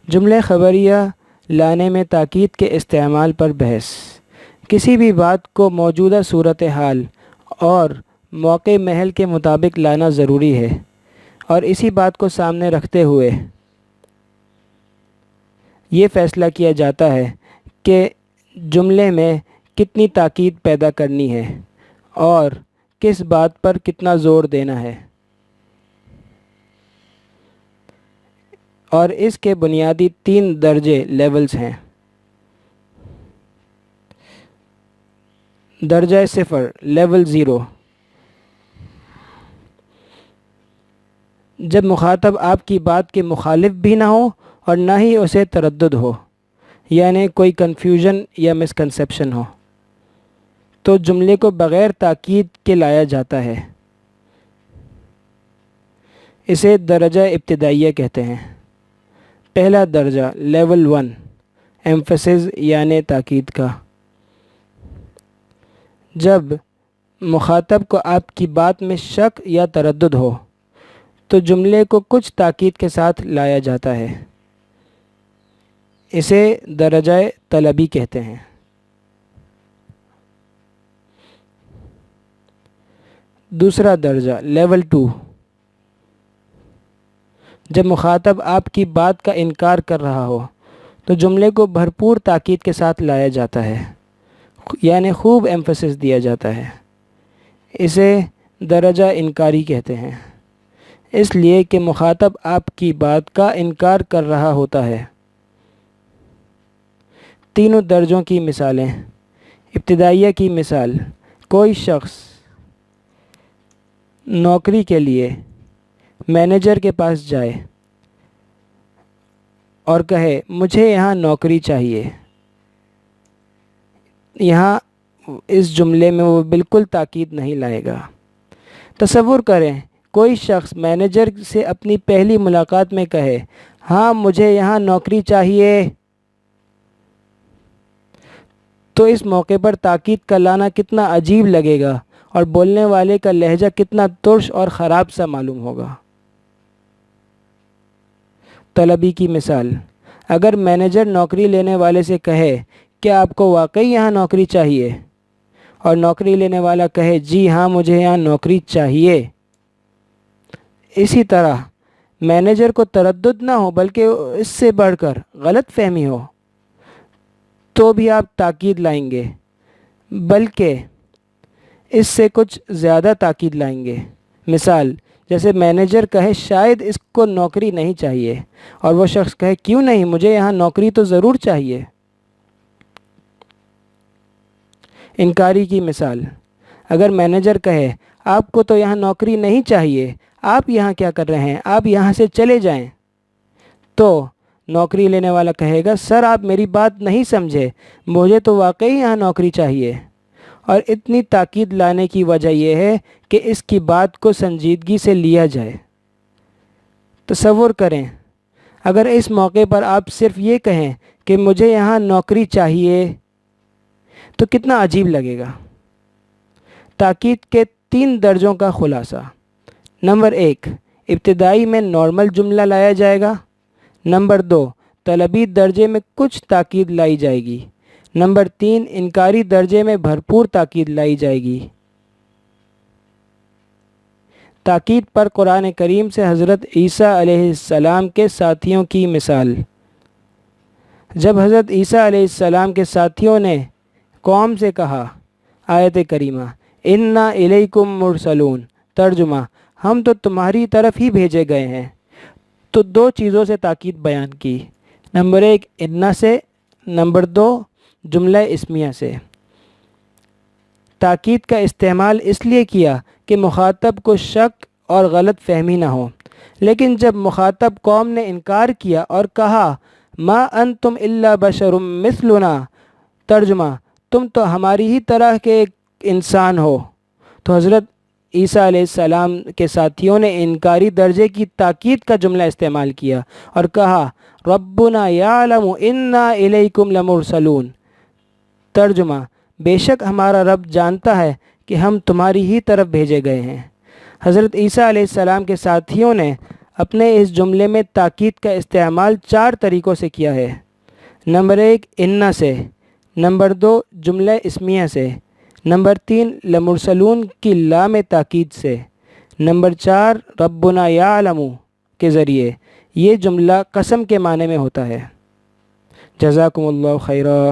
جملے خبریہ لانے میں تاکید کے استعمال پر بحث۔ کسی بھی بات کو موجودہ صورتحال اور موقع محل کے مطابق لانا ضروری ہے، اور اسی بات کو سامنے رکھتے ہوئے یہ فیصلہ کیا جاتا ہے کہ جملے میں کتنی تاکید پیدا کرنی ہے اور کس بات پر کتنا زور دینا ہے، اور اس کے بنیادی 3 درجے لیولز ہیں۔ درجہ صفر، لیول 0، جب مخاطب آپ کی بات کے مخالف بھی نہ ہو اور نہ ہی اسے تردد ہو، یعنی کوئی کنفیوژن یا مسکنسیپشن ہو، تو جملے کو بغیر تاکید کے لایا جاتا ہے۔ اسے درجہ ابتدائیہ کہتے ہیں۔ پہلا درجہ، لیول 1، ایمفسس یعنی تاکید کا۔ جب مخاطب کو آپ کی بات میں شک یا تردد ہو تو جملے کو کچھ تاکید کے ساتھ لایا جاتا ہے۔ اسے درجہ طلبی کہتے ہیں۔ دوسرا درجہ، لیول 2، جب مخاطب آپ کی بات کا انکار کر رہا ہو تو جملے کو بھرپور تاکید کے ساتھ لایا جاتا ہے، یعنی خوب ایمفسس دیا جاتا ہے۔ اسے درجہ انکاری کہتے ہیں، اس لیے کہ مخاطب آپ کی بات کا انکار کر رہا ہوتا ہے۔ تینوں درجوں کی مثالیں۔ ابتدائیہ کی مثال، کوئی شخص نوکری کے لیے مینیجر کے پاس جائے اور کہے مجھے یہاں نوکری چاہیے۔ یہاں اس جملے میں وہ بالکل تاکید نہیں لائے گا۔ تصور کریں کوئی شخص مینیجر سے اپنی پہلی ملاقات میں کہے ہاں مجھے یہاں نوکری چاہیے، تو اس موقع پر تاکید کا لانا کتنا عجیب لگے گا اور بولنے والے کا لہجہ کتنا ترش اور خراب سا معلوم ہوگا۔ طلبی کی مثال، اگر مینیجر نوکری لینے والے سے کہے کیا آپ کو واقعی یہاں نوکری چاہیے، اور نوکری لینے والا کہے جی ہاں مجھے یہاں نوکری چاہیے، اسی طرح مینیجر کو تردد نہ ہو بلکہ اس سے بڑھ کر غلط فہمی ہو تو بھی آپ تاکید لائیں گے، بلکہ اس سے کچھ زیادہ تاکید لائیں گے۔ مثال، جیسے مینیجر کہے شاید اس کو نوکری نہیں چاہیے، اور وہ شخص کہے کیوں نہیں، مجھے یہاں نوکری تو ضرور چاہیے۔ انکاری کی مثال، اگر مینیجر کہے آپ کو تو یہاں نوکری نہیں چاہیے، آپ یہاں کیا کر رہے ہیں، آپ یہاں سے چلے جائیں، تو نوکری لینے والا کہے گا سر آپ میری بات نہیں سمجھے، مجھے تو واقعی یہاں نوکری چاہیے۔ اور اتنی تاکید لانے کی وجہ یہ ہے کہ اس کی بات کو سنجیدگی سے لیا جائے۔ تصور کریں اگر اس موقع پر آپ صرف یہ کہیں کہ مجھے یہاں نوکری چاہیے تو کتنا عجیب لگے گا۔ تاکید کے 3 درجوں کا خلاصہ۔ نمبر 1، ابتدائی میں نارمل جملہ لایا جائے گا۔ نمبر 2، طلبی درجے میں کچھ تاکید لائی جائے گی۔ نمبر 3، انکاری درجے میں بھرپور تاکید لائی جائے گی۔ تاکید پر قرآن کریم سے حضرت عیسیٰ علیہ السلام کے ساتھیوں کی مثال۔ جب حضرت عیسیٰ علیہ السلام کے ساتھیوں نے قوم سے کہا، آیت کریمہ انا الیکم مرسلون، ترجمہ ہم تو تمہاری طرف ہی بھیجے گئے ہیں، تو 2 چیزوں سے تاکید بیان کی۔ نمبر 1 انا سے، نمبر 2 جملہ اسمیہ سے۔ تاکید کا استعمال اس لیے کیا کہ مخاطب کو شک اور غلط فہمی نہ ہو، لیکن جب مخاطب قوم نے انکار کیا اور کہا ما انتم الا بشر مثلنا، ترجمہ تم تو ہماری ہی طرح کے ایک انسان ہو، تو حضرت عیسیٰ علیہ السلام کے ساتھیوں نے انکاری درجے کی تاکید کا جملہ استعمال کیا اور کہا ربنا یعلم انا الیکم لمرسلون، ترجمہ بے شک ہمارا رب جانتا ہے کہ ہم تمہاری ہی طرف بھیجے گئے ہیں۔ حضرت عیسیٰ علیہ السلام کے ساتھیوں نے اپنے اس جملے میں تاکید کا استعمال 4 طریقوں سے کیا ہے۔ نمبر 1 ان سے، نمبر 2 جملہ اسمیہ سے، نمبر 3 لمرسلون کی لام تاکید سے، نمبر 4 ربنا یعلم کے ذریعے۔ یہ جملہ قسم کے معنی میں ہوتا ہے۔ جزاکم اللہ خیرہ۔